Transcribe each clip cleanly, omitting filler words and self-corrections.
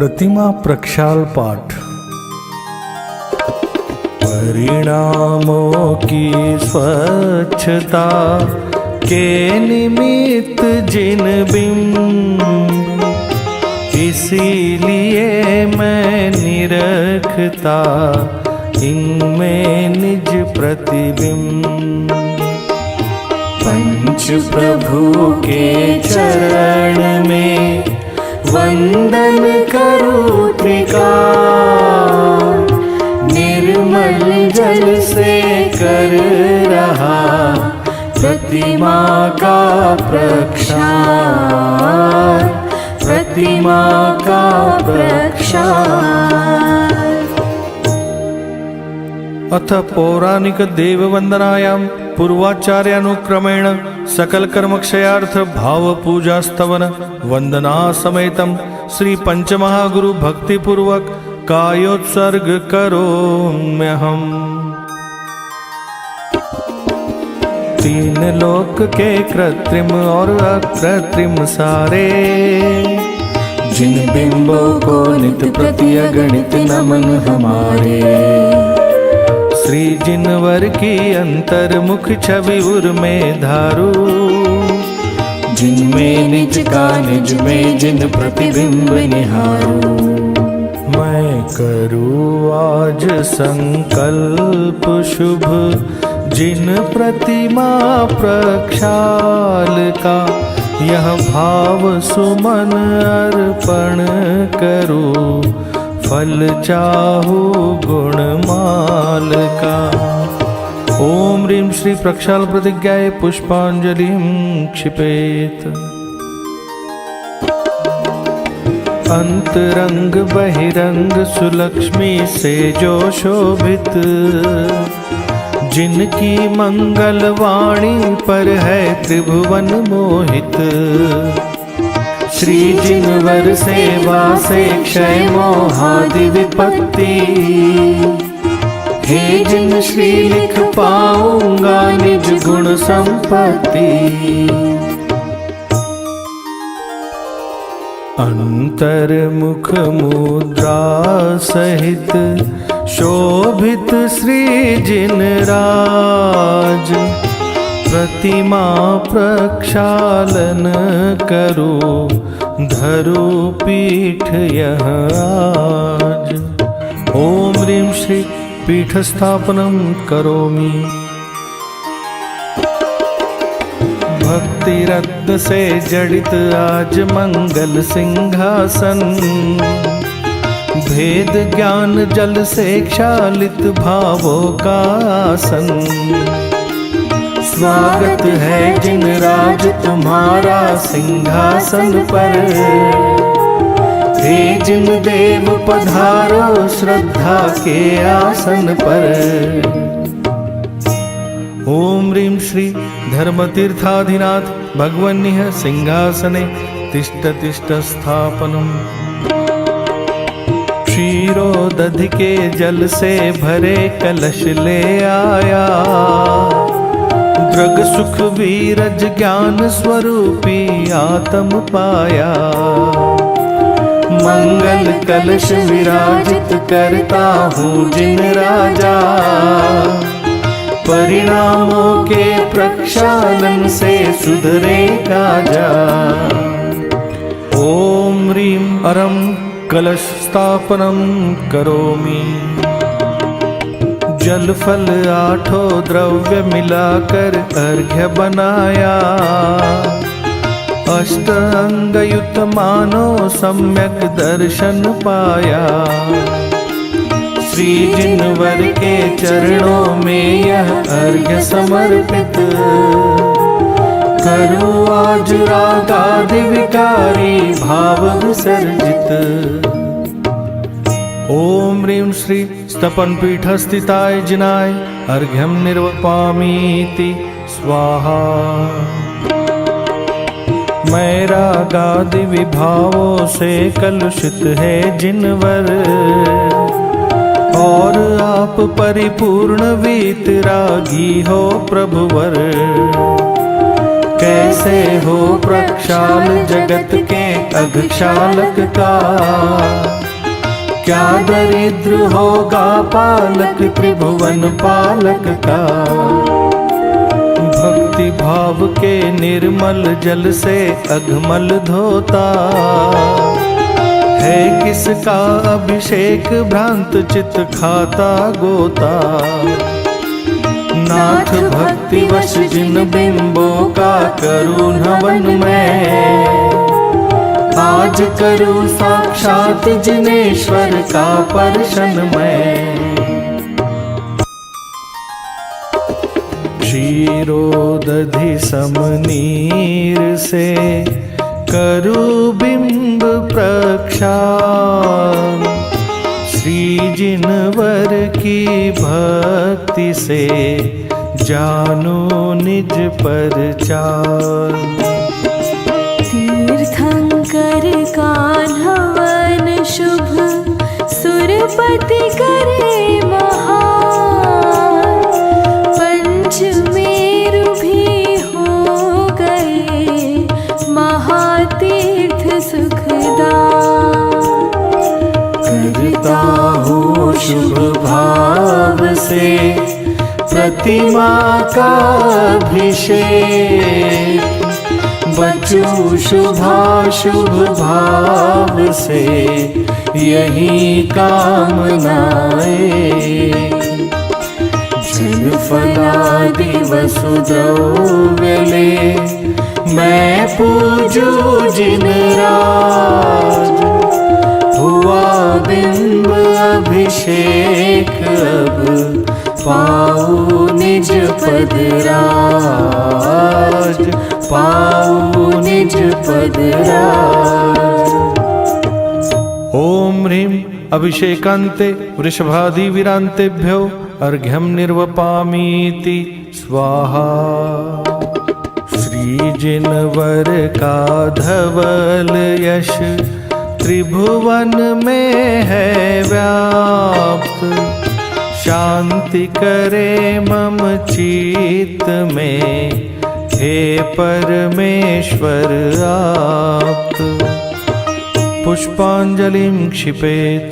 प्रतिमा प्रक्षाल पाठ। परिणामों की स्वच्छता के निमित्त जिन बिंब, इसीलिए मैं निरखता इनमें निज प्रतिबिंब। पंच प्रभु के चरण में वंदन करूं त्रिकाल, निर्मल जल से कर रहा प्रतिमा का प्रक्षाल, प्रतिमा का प्रक्षाल। अथ पौराणिक देववंदनायां पूर्वाचार्यानुक्रमेण सकल कर्मक्षयार्थ भाव पूजा स्तवन वंदना समेतम श्री पंचमहागुरु भक्तिपूर्वक कायोत्सर्ग करोम्यहम्। तीन लोक के कृत्रिम और अकृत्रिम सारे, जिन बिंबों को नित प्रति अगणित नमन हमारे। श्री जिनवर की अंतर्मुख छवि उर में धारू, जिनमें निज का निज में जिन प्रतिबिंब निहारू। मैं करूँ आज संकल्प शुभ, जिन प्रतिमा प्रक्षाल का यह भाव सुमन अर्पण करूँ, फल चाहू गुणमाल का। ओम ह्रीं श्री प्रक्षाल प्रतिज्ञाय पुष्पांजलिं क्षिपेत। अंतरंग बहिरंग सुलक्ष्मी से जो शोभित, जिनकी मंगल वाणी पर है त्रिभुवन मोहित। श्री जिनवर सेवा से क्षय मोहादि विपत्ति, हे जिन श्री लिख पाऊंगा निज गुण संपत्ति। अंतर्मुख मुद्रा सहित शोभित श्री जिनराज, प्रतिमा प्रक्षालन करो धरो पीठ यह आज। ओम ह्रीं श्री पीठ स्थापनम करोमि। भक्ति रत्न से जड़ित आज मंगल सिंहासन, भेद ज्ञान जल से क्षालित भावों का आसन। स्वागत है जिन राज तुम्हारा सिंहासन पर, हे जिन देव पधारो श्रद्धा के आसन पर। ओम ह्रीं श्री धर्मतीर्थाधिनाथ भगवन्निः सिंहासने तिष्ठ तिष्ठ स्थापनम्। क्षीरोदधि के जल से भरे कलश ले आया, दृग सुख वीरज ज्ञान स्वरूपी आत्म पाया। मंगल कलश विराजित करता हूँ जिन राजा, परिणामों के प्रक्षालन से सुधरे काजा। ओम ह्रीं अरं कलश स्थापनम करोमि। जल फल आठों द्रव्य मिलाकर अर्घ्य बनाया, अष्टांग युक्त मानो सम्यक दर्शन पाया। श्री जिनवर के चरणों में यह अर्घ्य समर्पित, करूँ आज रागादि विकारी भाव विसर्जित। ओम ह्रीं श्री स्तपन पीठ स्थिताय जिनाय अर्घ्यम निर्वपामीति स्वाहा। मैं रागादि विभावों से कलुषित है जिनवर, और आप परिपूर्ण वीतरागी हो प्रभुवर। कैसे हो प्रक्षाल जगत के अघक्षालक का। क्या दरिद्र होगा पालक त्रिभुवन पालक का। भक्ति भाव के निर्मल जल से अघमल धोता। है किसका अभिषेक भ्रांत चित खाता गोता। नाथ भक्ति वश जिन बिंबों का करूँ हवन मैं। आज करूँ साक्षात जिनेश्वर का पर्शन मैं। क्षीरोदधि समनीर से करूँ बिंब प्रक्षाल। श्री जिनवर की भक्ति से जानो निज परचार। तीर्थंकर कान्हवन शुभ सुरपति करे महान। पंचमेरु भी हो गए महातीर्थ सुखदान। करता हूँ शुभ भाव से प्रतिमा का अभिषेक। बचूं शुभाशुभ भाव से यही कामनाए। जल फलादि वसुद्रव्य ले मैं पूजूं जिन राज। हुआ बिंब अभिषेक अब पाऊं निज पद राज। पाऊं निज पद राज। ओम ह्रीं अभिषेकान्ते वृषभादि विरान्तेभ्यो अर्घ्यं निर्वपामीति स्वाहा। श्री जिनवर का धवल यश त्रिभुवन में है व्याप्त। शांति करे मम चित्त में हे परमेश्वर आप्त। पुष्पांजलिं क्षिपेत।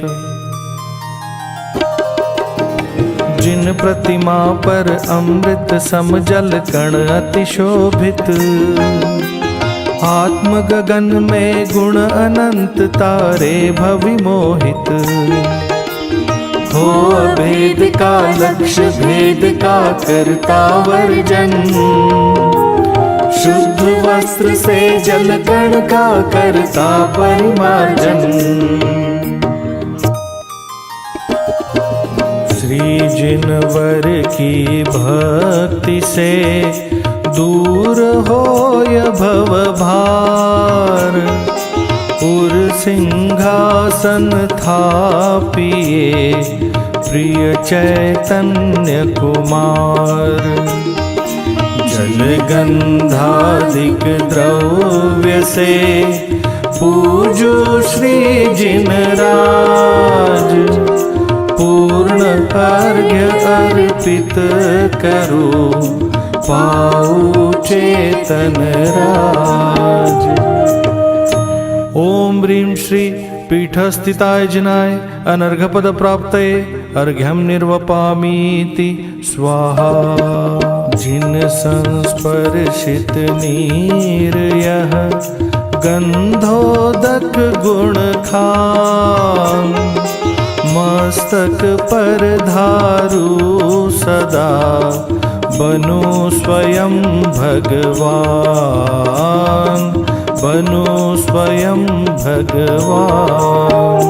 जिन प्रतिमा पर अमृत सम जल कण अति शोभित। आत्म गगन में गुण अनंत तारे भवि मोहित। हो भेद का लक्ष्य भेद का करता वर्जन। शुद्ध वस्त्र से जल कण का करता परिमार्जन। श्री जिनवर की भक्ति से दूर होय भव भार। उर सिंहासन थापिए प्रिय चैतन्य कुमार। जल गंधाधिक द्रव्य से पूजो श्री जिनराज। पूर्ण अर्घ्य अर्पित करो पाऊ चेतन राज। ओम ह्रीं श्री पीठस्थिताय जिनाय अनर्घपद प्राप्तये अर्घ्यं निर्वपामीति स्वाहा। जिन संस्पर्शित नीर यह गंधोदक गुण खान। मस्तक पर धारू सदा बनो स्वयं भगवान। बनो स्वयं भगवान।